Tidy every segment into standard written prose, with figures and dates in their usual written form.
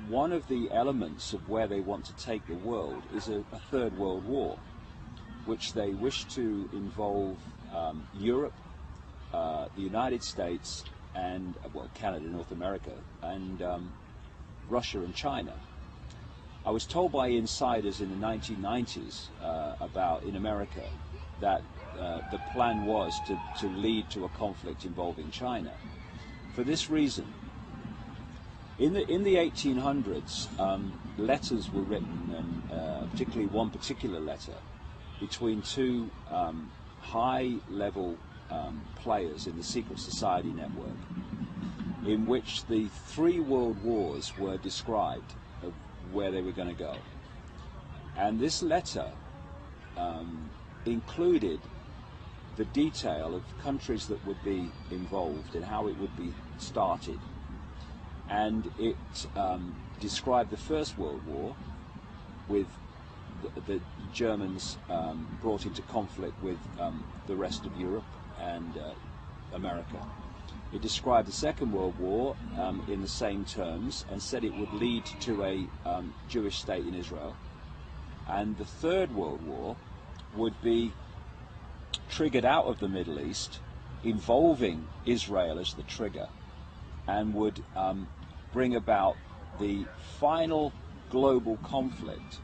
one of the elements of where they want to take the world is a third world war, which they wish to involve Europe, the United States, and well, Canada, North America, and Russia and China. I was told by insiders in the 1990s in America that the plan was to lead to a conflict involving China. For this reason, in the 1800s, letters were written, and particularly one particular letter, between two high-level players in the secret society network, in which the 3 world wars were described of where they were going to go. And this letter included the detail of countries that would be involved and how it would be started. And it described the First World War, with the Germans brought into conflict with the rest of Europe and America. It described the Second World War in the same terms and said it would lead to a Jewish state in Israel. And the Third World War would be triggered out of the Middle East, involving Israel as the trigger, and would bring about the final global conflict,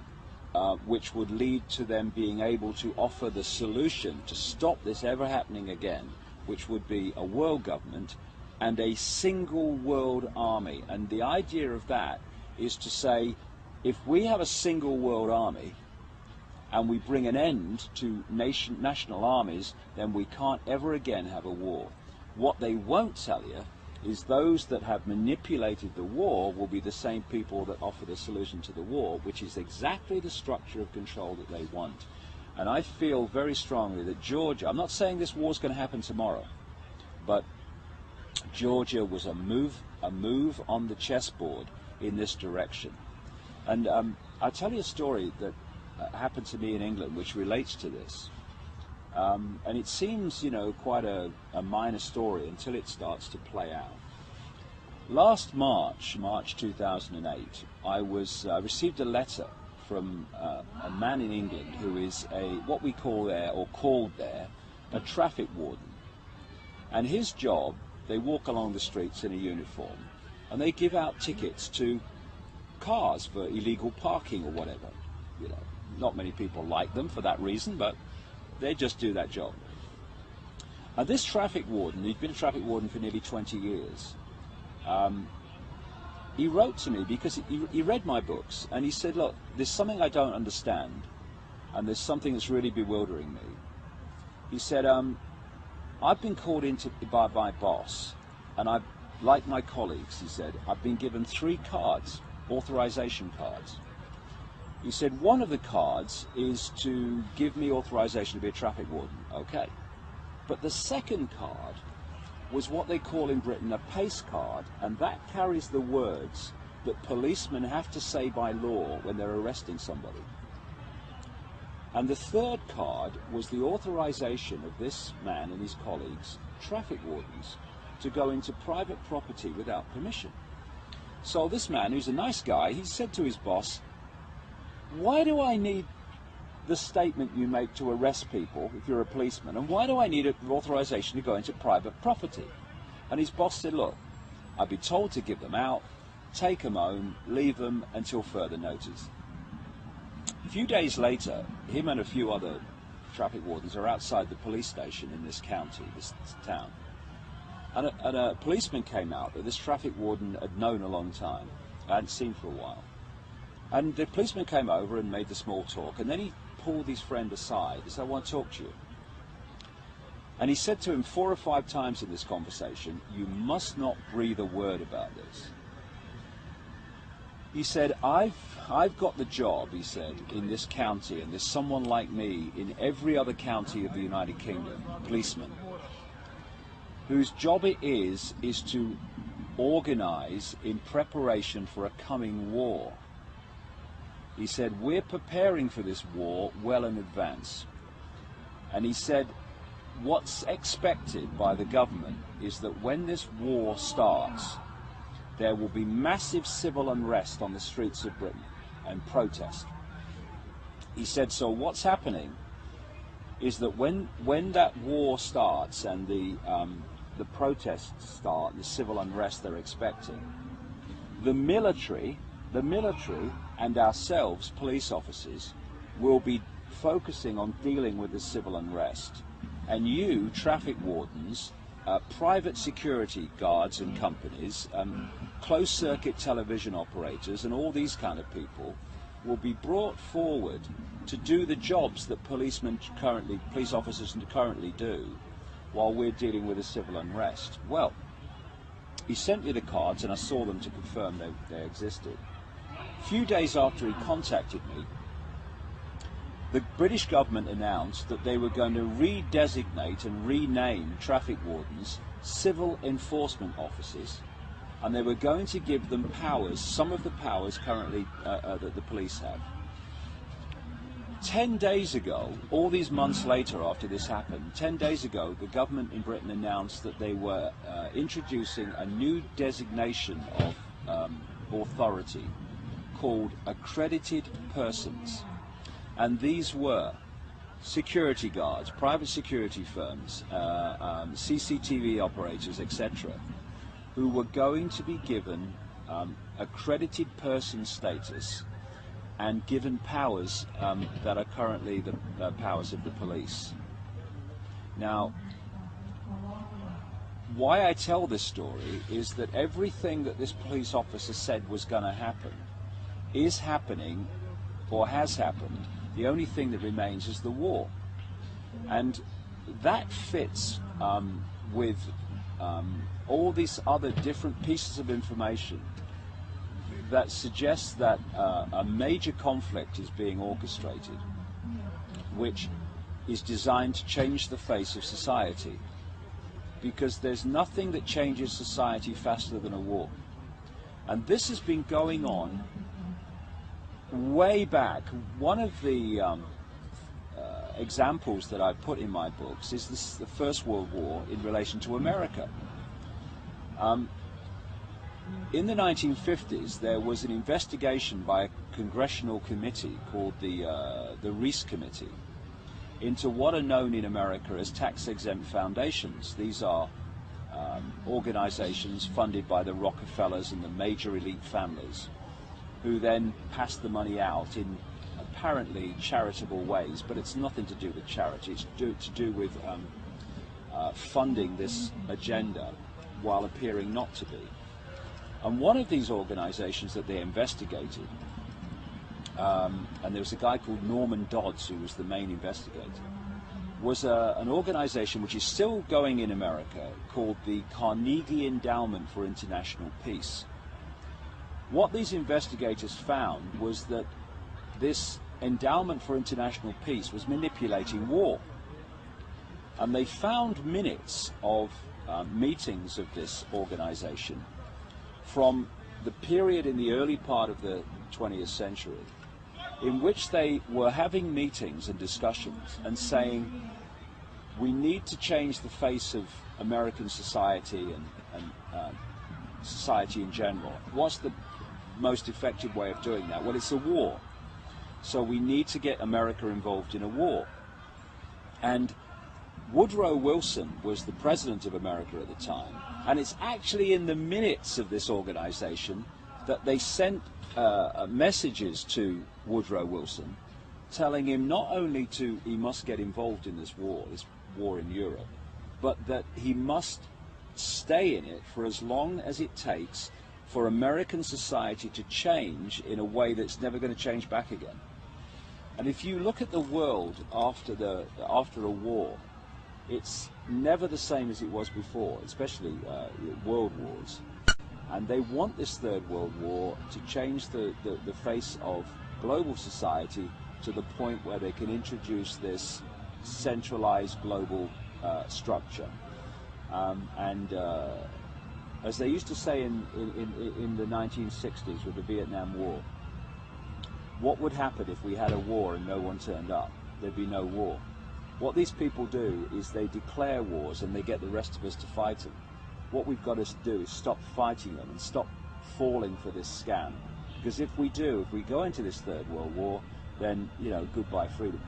which would lead to them being able to offer the solution to stop this ever happening again, which would be a world government and a single world army. And the idea of that is to say, if we have a single world army and we bring an end to national armies, then we can't ever again have a war. What they won't tell you is those that have manipulated the war will be the same people that offer the solution to the war, which is exactly the structure of control that they want. And I feel very strongly that Georgia, I'm not saying this war's going to happen tomorrow, but Georgia was a move on the chessboard in this direction. And I'll tell you a story that happened to me in England which relates to this. And it seems, quite a minor story until it starts to play out. Last March 2008, I received a letter from a man in England who is what we call there, or called there, a traffic warden. And his job, they walk along the streets in a uniform, and they give out tickets to cars for illegal parking or whatever. Not many people like them for that reason, but they just do that job. And this traffic warden, he'd been a traffic warden for nearly 20 years. He wrote to me because he read my books, and he said, look, there's something I don't understand, and there's something that's really bewildering me. He said, I've been called in by my boss, and like my colleagues, he said, I've been given 3 cards, authorization cards. He said, one of the cards is to give me authorization to be a traffic warden. Okay. But the second card was what they call in Britain a pace card, and that carries the words that policemen have to say by law when they're arresting somebody. And the third card was the authorization of this man and his colleagues, traffic wardens, to go into private property without permission. So this man, who's a nice guy, he said to his boss, why do I need the statement you make to arrest people if you're a policeman, and why do I need an authorization to go into private property? And his boss said, look, I've been told to give them out, take them home, leave them until further notice. A few days later, him and a few other traffic wardens are outside the police station in this county, this town. And a policeman came out that this traffic warden had known a long time, I hadn't seen for a while. And the policeman came over and made the small talk, and then he pulled his friend aside. He said, I want to talk to you. And he said to him 4 or 5 times in this conversation, you must not breathe a word about this. He said, I've got the job, he said, in this county, and there's someone like me in every other county of the United Kingdom, policeman, whose job it is to organize in preparation for a coming war. He said, we're preparing for this war well in advance. And he said, what's expected by the government is that when this war starts, there will be massive civil unrest on the streets of Britain and protest. He said, so what's happening is that when that war starts and the protests start, the civil unrest they're expecting, the military and ourselves, police officers, will be focusing on dealing with the civil unrest. And you, traffic wardens, private security guards and companies, closed-circuit television operators, and all these kind of people will be brought forward to do the jobs that police officers currently do while we're dealing with a civil unrest. Well, he sent me the cards and I saw them to confirm they existed. A few days after he contacted me, the British government announced that they were going to redesignate and rename traffic wardens civil enforcement officers, and they were going to give them powers, some of the powers currently that the police have. 10 days ago, all these months later after this happened, 10 days ago, the government in Britain announced that they were introducing a new designation of authority called accredited persons. And these were security guards, private security firms, CCTV operators, etc., who were going to be given accredited person status and given powers that are currently the powers of the police. Now, why I tell this story is that everything that this police officer said was going to happen is happening or has happened. The only thing that remains is the war. And that fits with all these other different pieces of information that suggests that a major conflict is being orchestrated, which is designed to change the face of society. Because there's nothing that changes society faster than a war. And this has been going on way back. One of the examples that I put in my books is the First World War in relation to America. In the 1950s, there was an investigation by a congressional committee called the Reese Committee into what are known in America as tax-exempt foundations. These are organizations funded by the Rockefellers and the major elite families, who then pass the money out in apparently charitable ways, but it's nothing to do with charity. It's to do with funding this agenda while appearing not to be. And one of these organizations that they investigated, and there was a guy called Norman Dodds who was the main investigator, was an organization which is still going in America called the Carnegie Endowment for International Peace. What these investigators found was that this Endowment for International Peace was manipulating war. And they found minutes of meetings of this organization from the period in the early part of the 20th century in which they were having meetings and discussions and saying, we need to change the face of American society and society in general. What's the most effective way of doing that? Well, it's a war. So we need to get America involved in a war. And Woodrow Wilson was the president of America at the time, and it's actually in the minutes of this organization that they sent messages to Woodrow Wilson telling him not only he must get involved in this war in Europe, but that he must stay in it for as long as it takes for American society to change in a way that's never going to change back again. And if you look at the world after a war, it's never the same as it was before, especially world wars. And they want this Third World War to change the face of global society to the point where they can introduce this centralized global structure. As they used to say in the 1960s with the Vietnam War, what would happen if we had a war and no one turned up? There'd be no war. What these people do is they declare wars and they get the rest of us to fight them. What we've got to do is stop fighting them and stop falling for this scam. Because if we go into this Third World War, then, you know, goodbye freedom.